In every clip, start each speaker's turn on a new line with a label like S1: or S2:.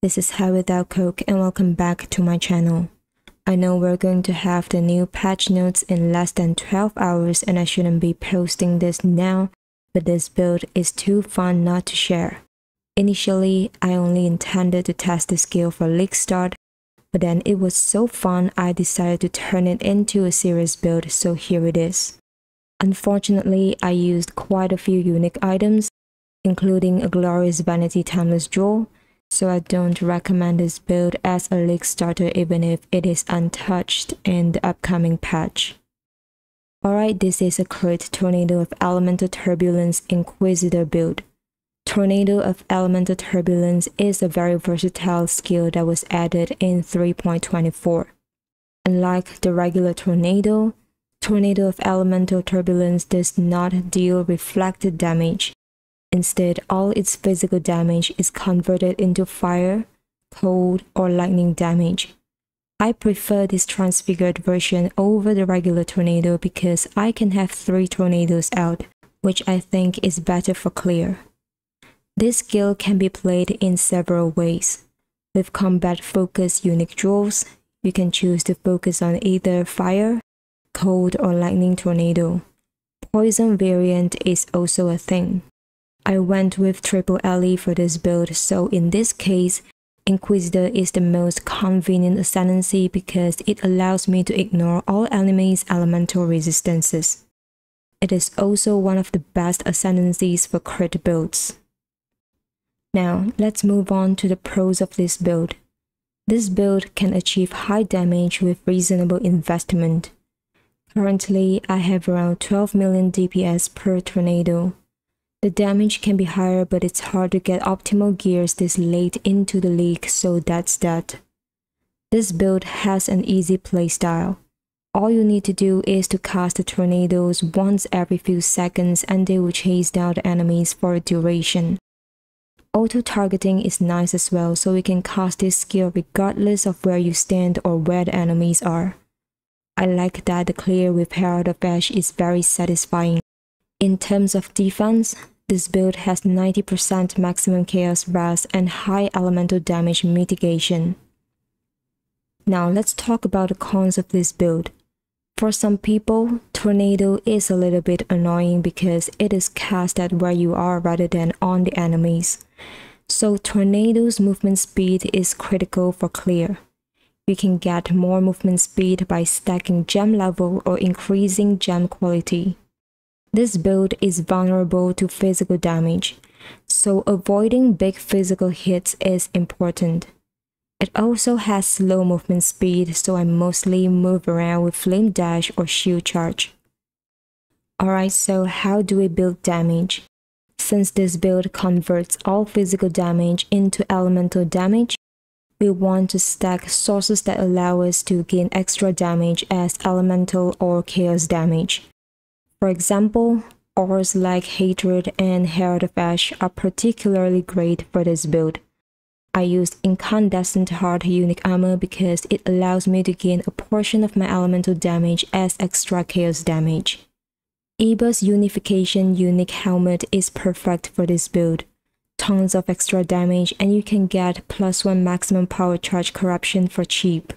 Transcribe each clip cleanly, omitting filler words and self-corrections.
S1: This is highwithoutcoke and welcome back to my channel. I know we're going to have the new patch notes in less than 12 hours and I shouldn't be posting this now, but this build is too fun not to share. Initially, I only intended to test the skill for league start, but then it was so fun I decided to turn it into a serious build, so here it is. Unfortunately, I used quite a few unique items, including a glorious vanity timeless jewel, so I don't recommend this build as a league starter even if it is untouched in the upcoming patch. Alright, this is a crit Tornado of Elemental Turbulence Inquisitor build. Tornado of Elemental Turbulence is a very versatile skill that was added in 3.24. Unlike the regular Tornado, Tornado of Elemental Turbulence does not deal reflected damage. Instead, all its physical damage is converted into fire, cold, or lightning damage. I prefer this transfigured version over the regular tornado because I can have 3 tornadoes out, which I think is better for clear. This skill can be played in several ways. With combat-focused unique jewels, you can choose to focus on either fire, cold, or lightning tornado. Poison variant is also a thing. I went with triple LE for this build, so in this case, Inquisitor is the most convenient ascendancy because it allows me to ignore all enemies' elemental resistances. It is also one of the best ascendancies for crit builds. Now, let's move on to the pros of this build. This build can achieve high damage with reasonable investment. Currently, I have around 12 million DPS per tornado. The damage can be higher, but it's hard to get optimal gears this late into the league, so that's that. This build has an easy playstyle. All you need to do is to cast the tornadoes once every few seconds and they will chase down the enemies for a duration. Auto-targeting is nice as well, so you can cast this skill regardless of where you stand or where the enemies are. I like that the clear with Herald of Ash is very satisfying. In terms of defense, this build has 90% maximum chaos res and high elemental damage mitigation. Now let's talk about the cons of this build. For some people, Tornado is a little bit annoying because it is cast at where you are rather than on the enemies. So Tornado's movement speed is critical for clear. You can get more movement speed by stacking gem level or increasing gem quality. This build is vulnerable to physical damage, so avoiding big physical hits is important. It also has slow movement speed, so I mostly move around with flame dash or shield charge. Alright, so how do we build damage? Since this build converts all physical damage into elemental damage, we want to stack sources that allow us to gain extra damage as elemental or chaos damage. For example, ores like Hatred and Herald of Ash are particularly great for this build. I used Incandescent Heart unique armor because it allows me to gain a portion of my elemental damage as extra chaos damage. Eba's Unification unique helmet is perfect for this build. Tons of extra damage and you can get +1 maximum power charge corruption for cheap.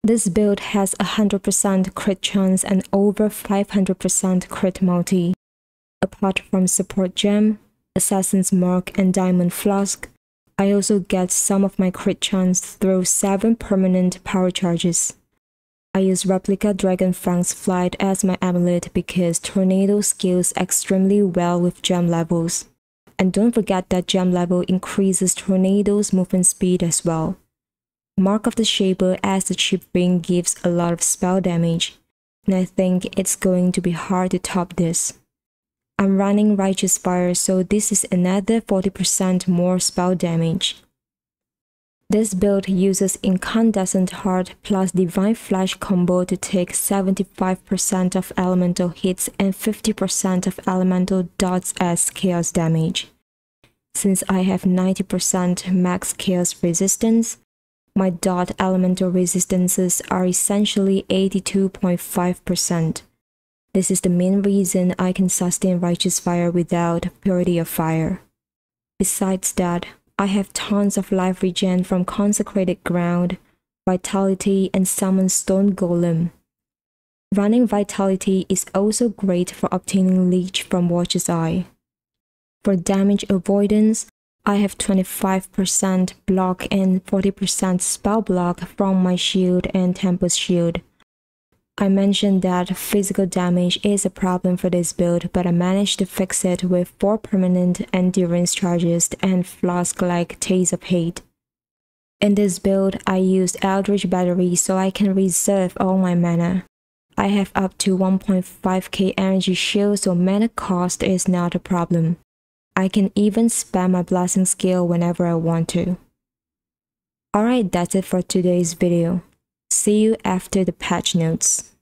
S1: This build has 100% crit chance and over 500% crit multi. Apart from support gem, assassin's mark and diamond flask, I also get some of my crit chance through 7 permanent power charges. I use replica dragon fang's flight as my amulet because tornado scales extremely well with gem levels. And don't forget that gem level increases tornado's movement speed as well. Mark of the Shaper as the chip ring gives a lot of spell damage, and I think it's going to be hard to top this. I'm running Righteous Fire, so this is another 40% more spell damage. This build uses Incandescent Heart plus Divine Flash combo to take 75% of elemental hits and 50% of elemental dots as chaos damage. Since I have 90% max chaos resistance, my dot elemental resistances are essentially 82.5%. This is the main reason I can sustain Righteous Fire without Purity of Fire. Besides that, I have tons of life regen from Consecrated Ground, Vitality, and Summon Stone Golem. Running Vitality is also great for obtaining Leech from Watcher's Eye. For damage avoidance, I have 25% block and 40% spell block from my shield and Tempest shield. I mentioned that physical damage is a problem for this build, but I managed to fix it with 4 permanent endurance charges and flask like Taste of Hate. In this build, I used Eldritch Battery so I can reserve all my mana. I have up to 1.5k energy shield, so mana cost is not a problem. I can even spam my blessing skill whenever I want to. Alright, that's it for today's video. See you after the patch notes.